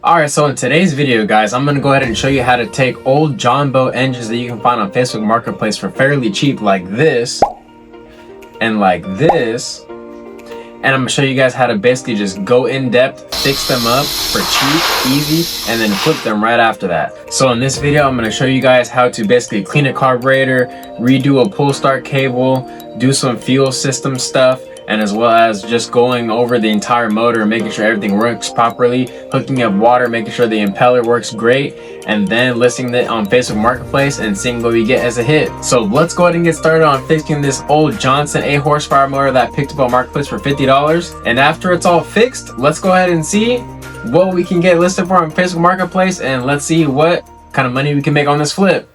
Alright, so in today's video, guys, I'm going to go ahead and show you how to take old John boat engines that you can find on Facebook Marketplace for fairly cheap, like this, and like this, and I'm going to show you guys how to basically just go in depth, fix them up for cheap, easy, and then flip them right after that. So in this video, I'm going to show you guys how to basically clean a carburetor, redo a pull start cable, do some fuel system stuff, and as well as just going over the entire motor and making sure everything works properly, hooking up water, making sure the impeller works great, and then listing it on Facebook Marketplace and seeing what we get as a hit. So let's go ahead and get started on fixing this old Johnson 8 horsepower motor that I picked up on Marketplace for $50. And after it's all fixed, let's go ahead and see what we can get listed for on Facebook Marketplace, and let's see what kind of money we can make on this flip.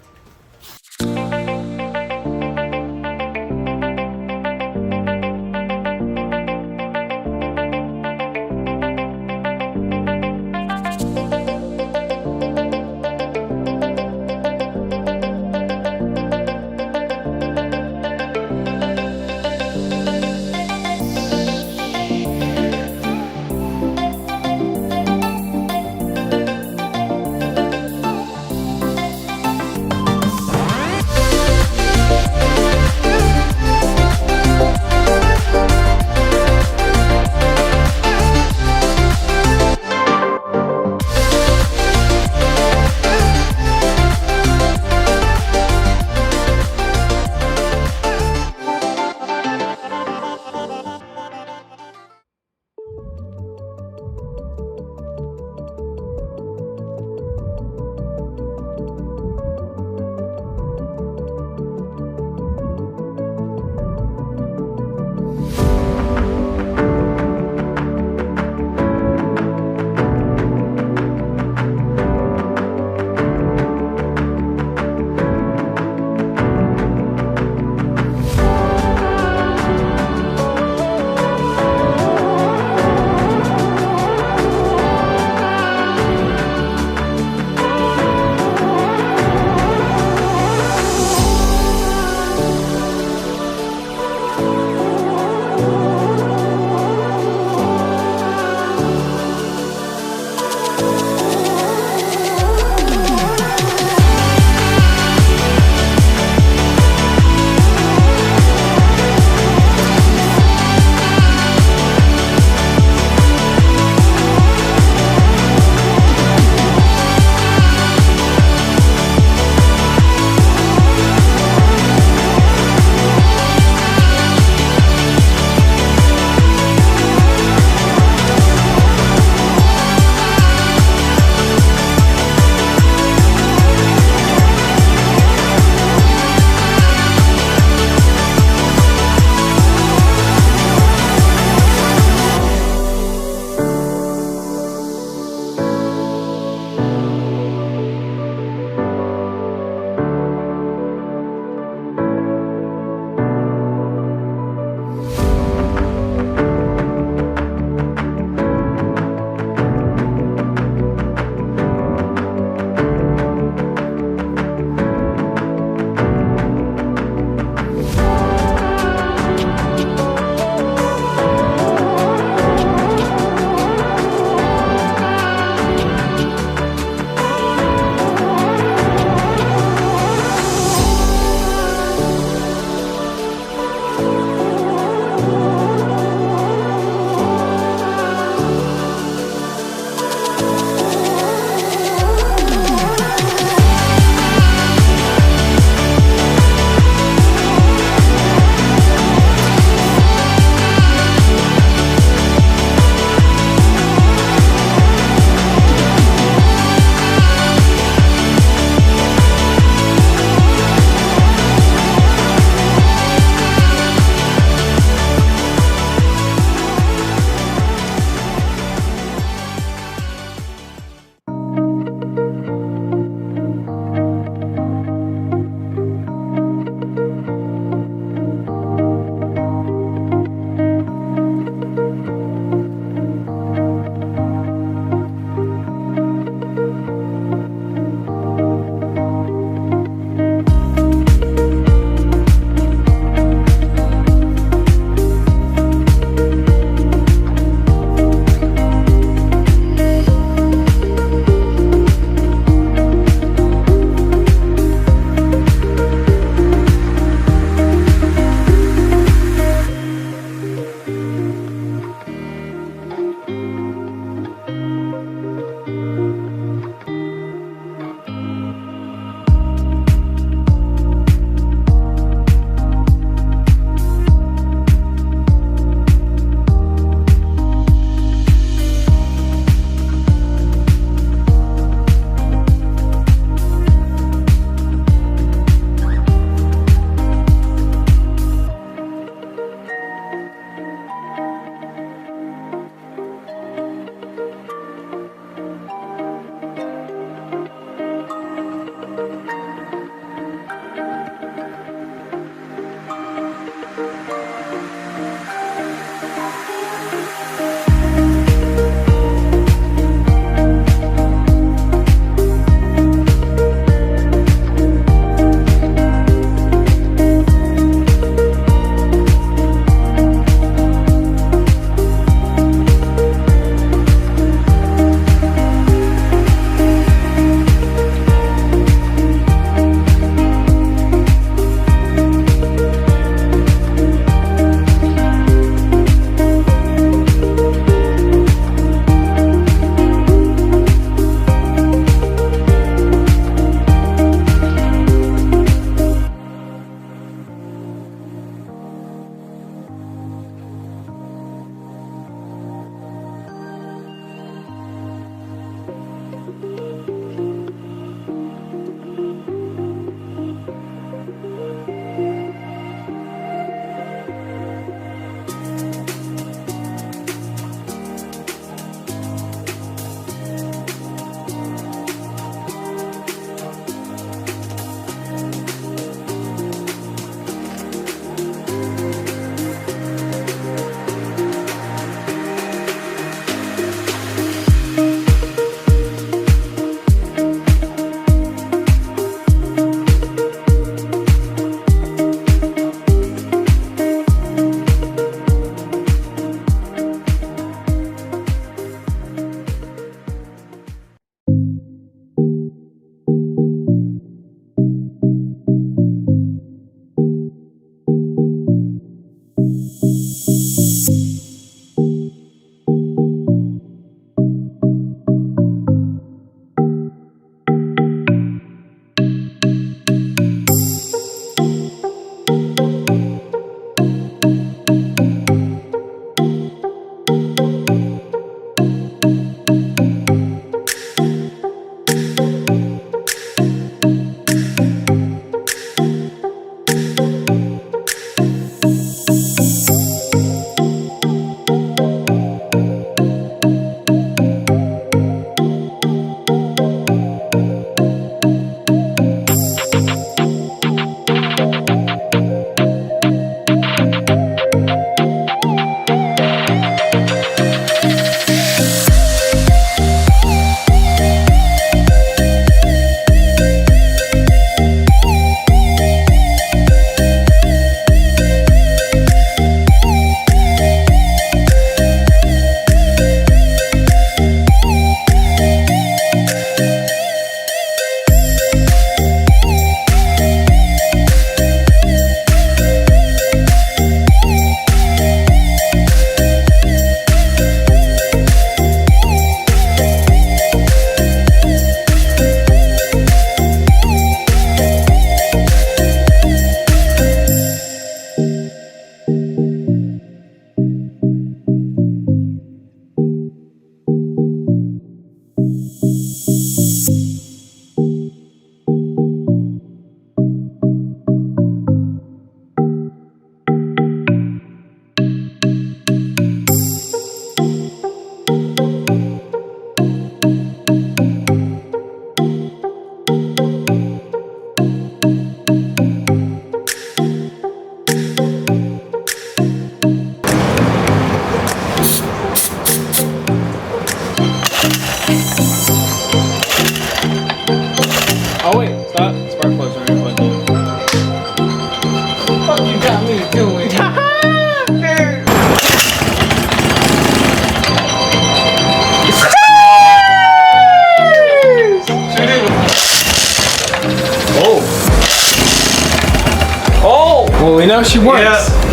Well, we know she works. Yeah.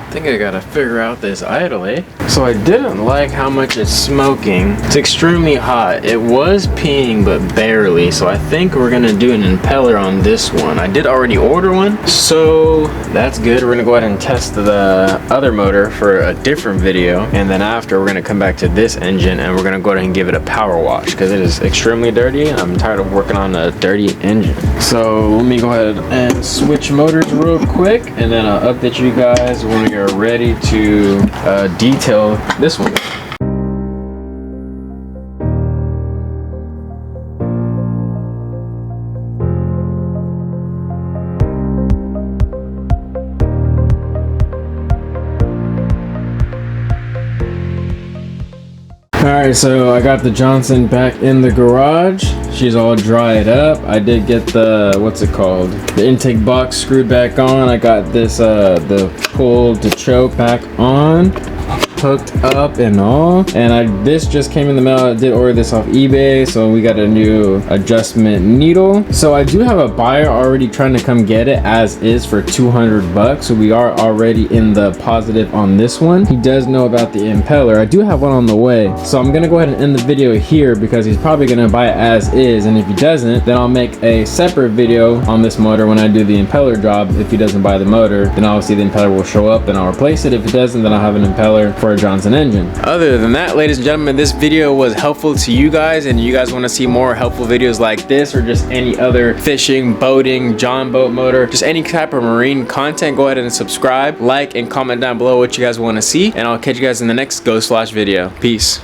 I think I gotta figure out this idle, eh? So I didn't like how much it's smoking. It's extremely hot. It was peeing, but barely. So I think we're gonna do an impeller on this one. I did already order one, so that's good. We're gonna go ahead and test the other motor for a different video. And then after, we're gonna come back to this engine and we're gonna go ahead and give it a power wash because it is extremely dirty. I'm tired of working on a dirty engine. So let me go ahead and switch motors real quick and then I'll update you guys when we are ready to detail this one. Alright, so I got the Johnson back in the garage. She's all dried up. I did get the, what's it called? The intake box screwed back on. I got this, the pull to choke back on, hooked up and all. And this just came in the mail. I did order this off eBay, so we got a new adjustment needle. So I do have a buyer already trying to come get it as is for 200 bucks. So we are already in the positive on this one. He does know about the impeller. I do have one on the way. So I'm gonna go ahead and end the video here because he's probably gonna buy it as is. And if he doesn't, then I'll make a separate video on this motor when I do the impeller job. If he doesn't buy the motor, then obviously the impeller will show up and I'll replace it. If it doesn't, then I'll have an impeller for a Johnson engine. Other than that, ladies and gentlemen, this video was helpful to you guys, and you guys want to see more helpful videos like this or just any other fishing, boating, John boat motor, just any type of marine content, go ahead and subscribe, like, and comment down below what you guys want to see, and I'll catch you guys in the next GhostFlash video. Peace.